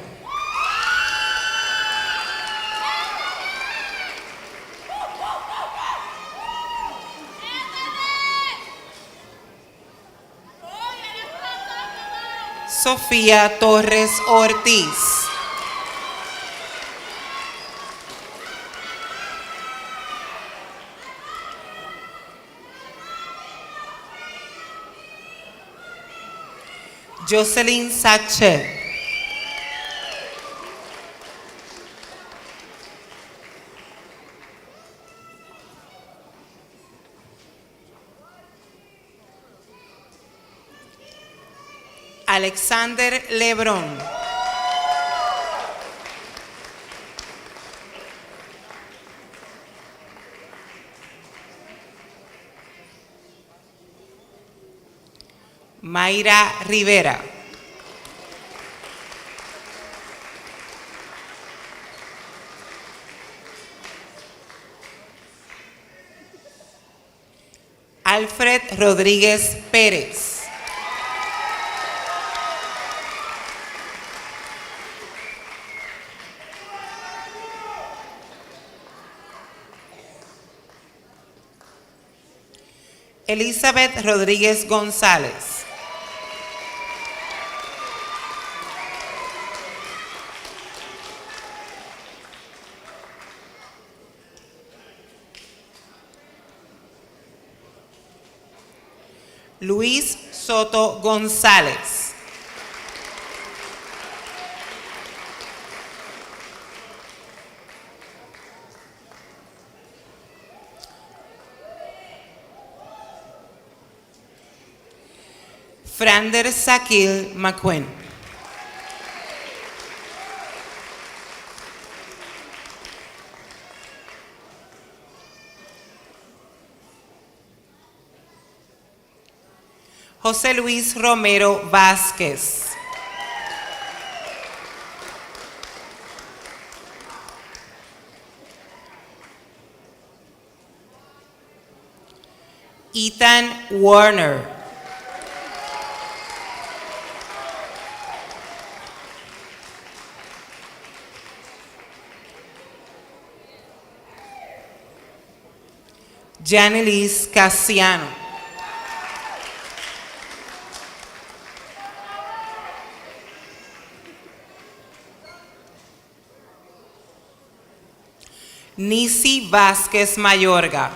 Sofía Torres Ortiz. Jocelyn Sachet. Alexander Lebrón. Mayra Rivera. Alfred Rodríguez Pérez. Elizabeth Rodríguez González. Luis Soto González. Frander Sakil McQueen. José Luis Romero Vázquez. Ethan Warner. Janilis Casiano. Nisi Vázquez Mayorga.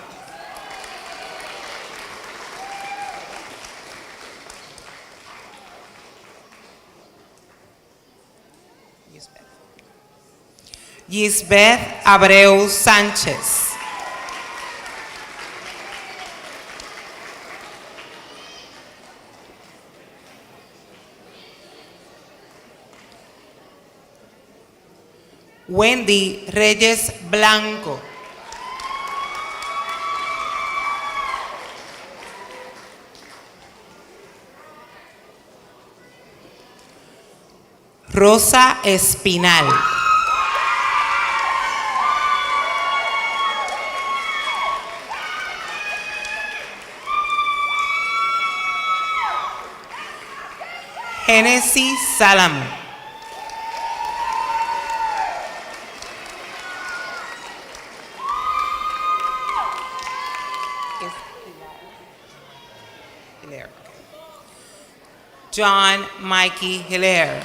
Yisbeth Abreu Sánchez. Wendy Reyes Blanco. Rosa Espinal. Genesis Salamo. John Mikey Hilaire.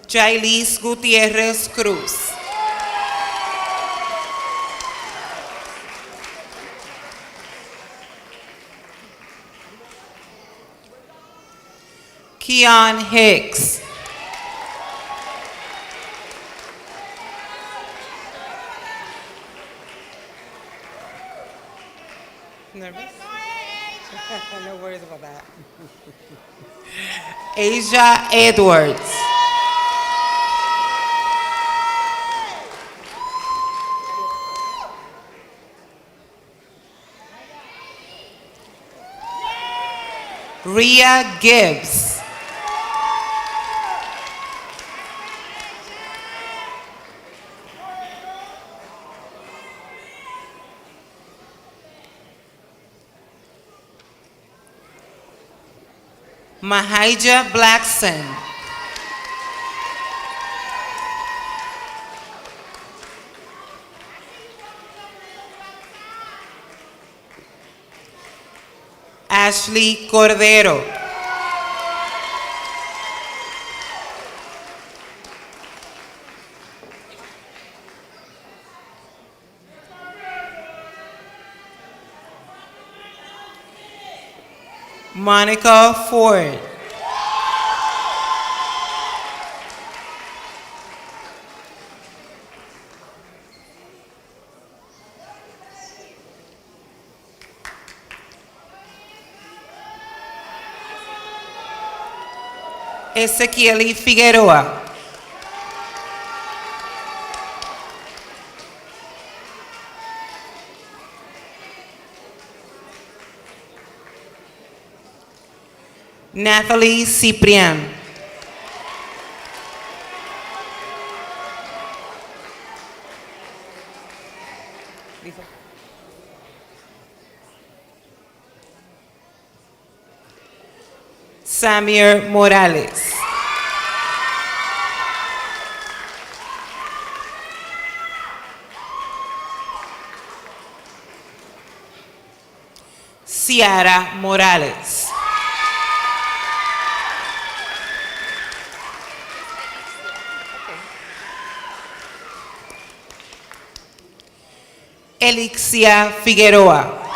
Jailis Gutierrez Cruz. Keon Hicks. Nervous? No worries about that. Asia Edwards. Ria Gibbs. Mahija Blackson. Ashley Cordero. Monica Ford. Ezequiel Figueroa. Nathalie Ciprian. Samir Morales. Ciara Morales. Elixia Figueroa.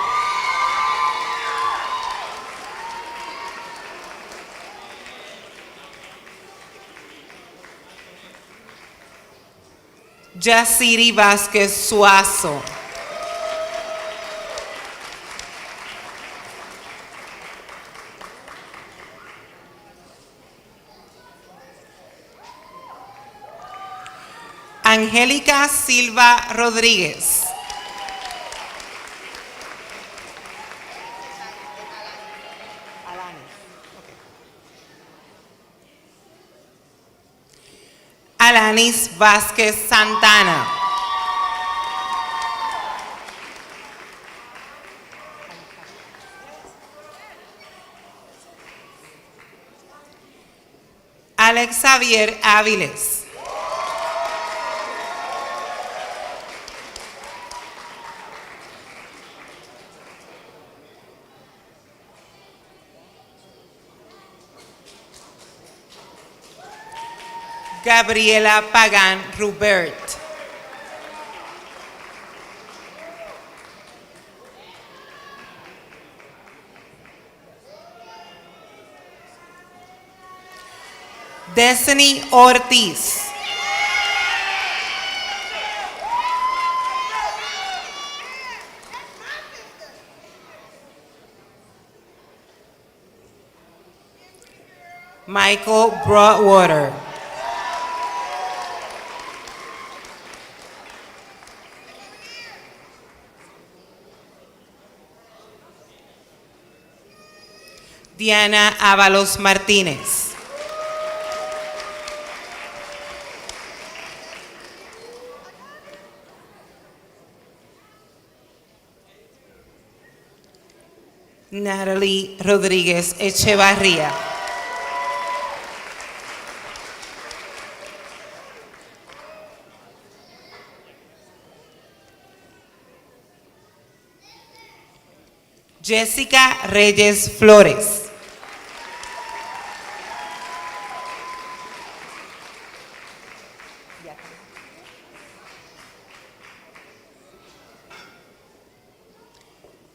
Yaciri Vázquez Suazo. Angélica Silva Rodríguez. Alanis Vázquez Santana. Alex Xavier Áviles. Gabriela Pagan Rubert. Destiny Ortiz. Michael Broadwater. Diana Ábalos Martínez. Natalie Rodríguez Echevarría. Jessica Reyes Flores.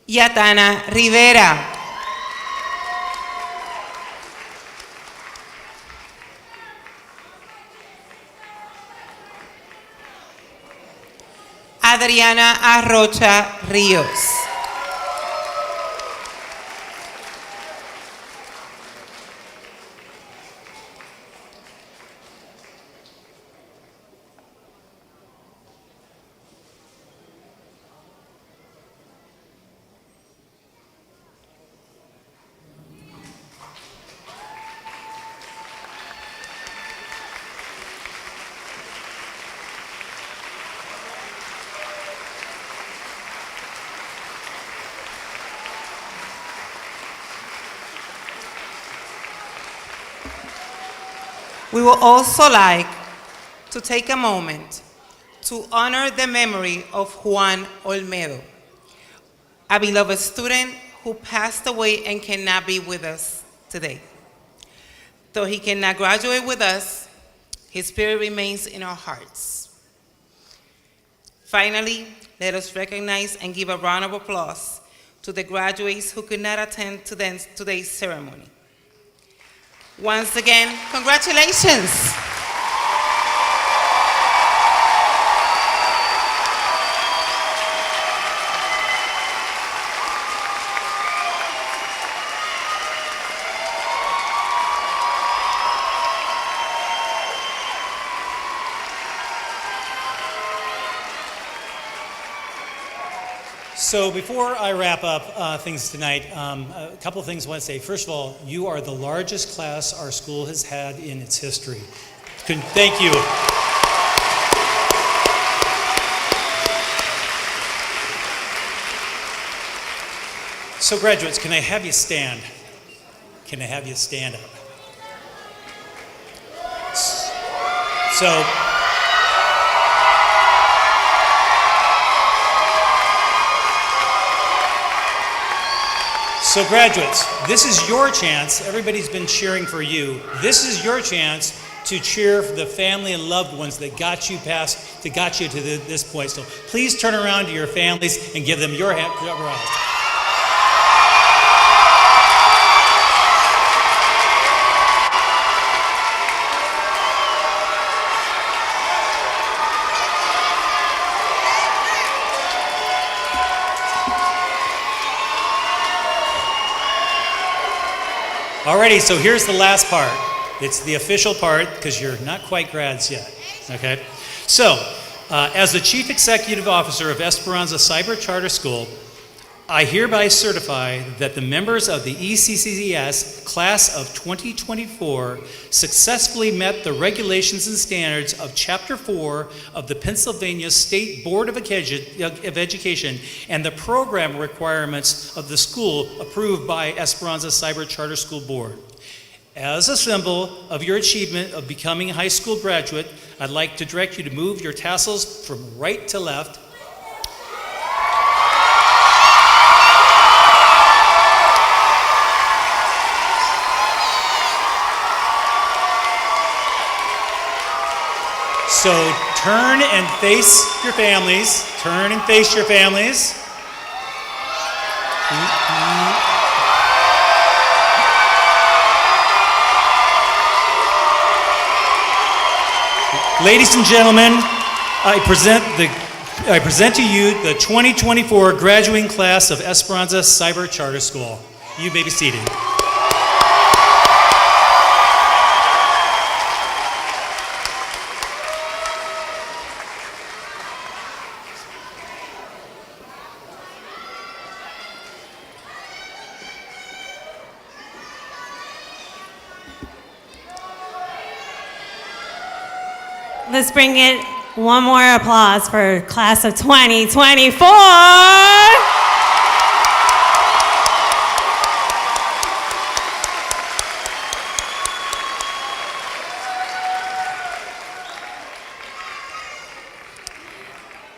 Yatana Rivera. Adriana Arrocha Ríos. We would also like to take a moment to honor the memory of Juan Olmedo, a beloved student who passed away and cannot be with us today. Though he cannot graduate with us, his spirit remains in our hearts. Finally, let us recognize and give a round of applause to the graduates who could not attend today's ceremony. Once again, congratulations. So before I wrap up things tonight, a couple of things I want to say. First of all, you are the largest class our school has had in its history. Thank you. So graduates, can I have you stand? Can I have you stand up? So graduates, this is your chance. Everybody's been cheering for you. This is your chance to cheer for the family and loved ones that got you to this point. So please turn around to your families and give them your hand. Alrighty, so here's the last part. It's the official part because you're not quite grads yet, okay? So, as the Chief Executive Officer of Esperanza Cyber Charter School, I hereby certify that the members of the ECCS class of 2024 successfully met the regulations and standards of Chapter 4 of the Pennsylvania State Board of Education and the program requirements of the school approved by Esperanza Cyber Charter School Board. As a symbol of your achievement of becoming a high school graduate, I'd like to direct you to move your tassels from right to left. So turn and face your families. Turn and face your families. Ladies and gentlemen, I present to you the 2024 graduating class of Esperanza Cyber Charter School. You may be seated. Let's bring it one more applause for class of 2024.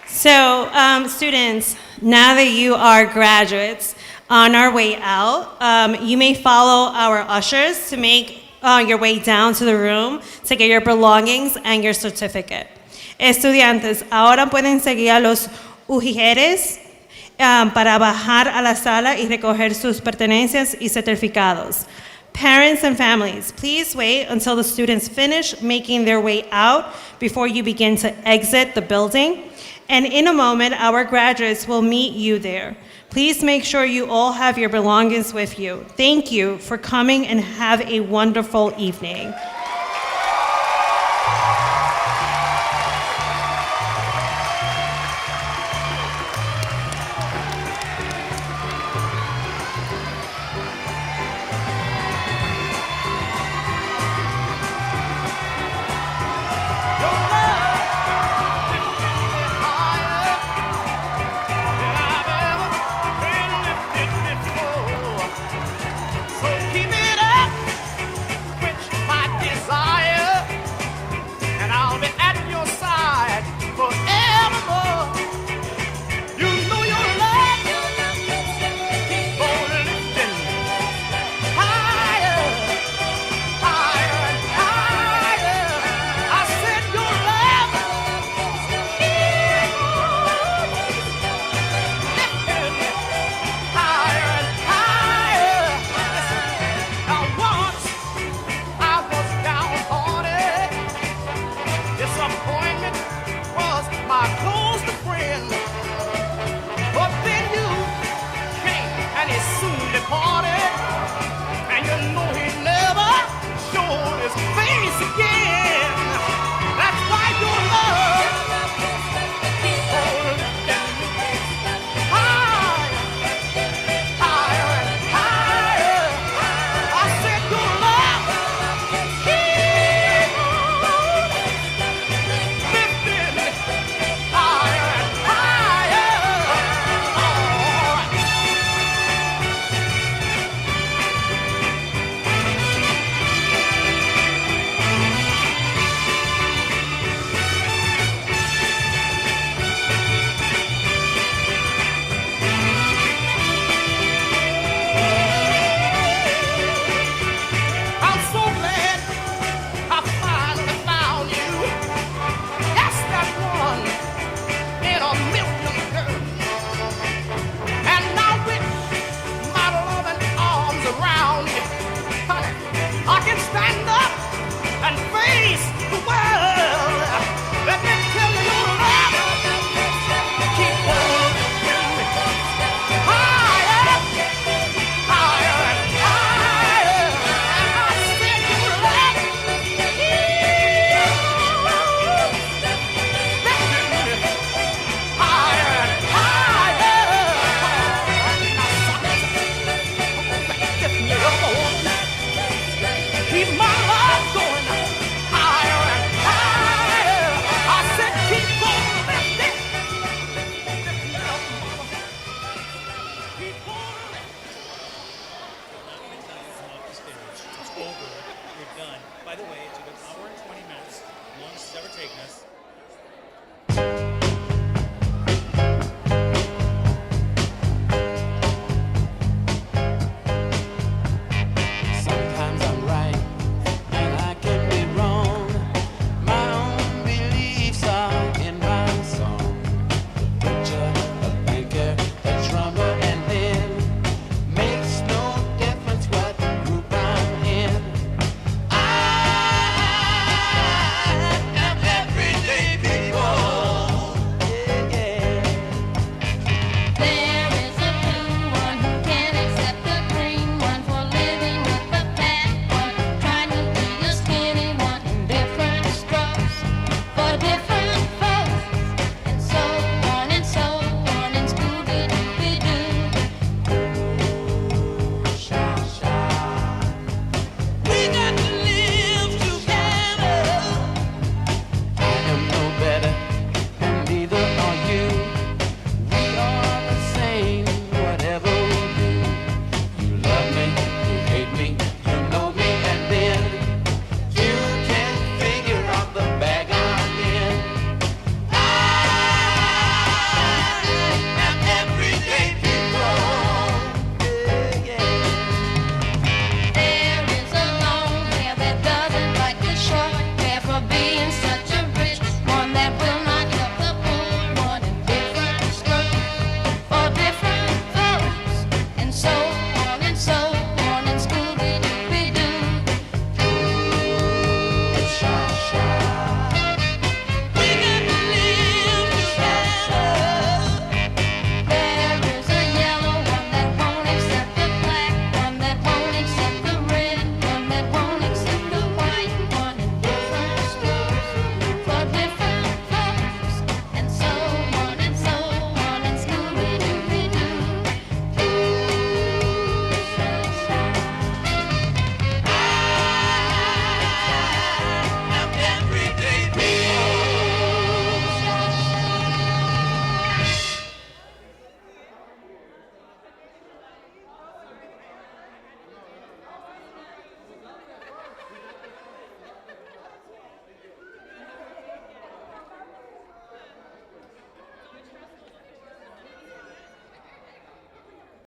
So, students, now that you are graduates, on our way out, you may follow our ushers to make your way down to the room to get your belongings and your certificate. Estudiantes, ahora pueden seguir a los ujijeres para bajar a la sala y recoger sus pertenencias y certificados. Parents and families, please wait until the students finish making their way out before you begin to exit the building. And in a moment, our graduates will meet you there. Please make sure you all have your belongings with you. Thank you for coming and have a wonderful evening. Over. We're done. By the way, it took an hour and 20 minutes, the longest it's ever taken us.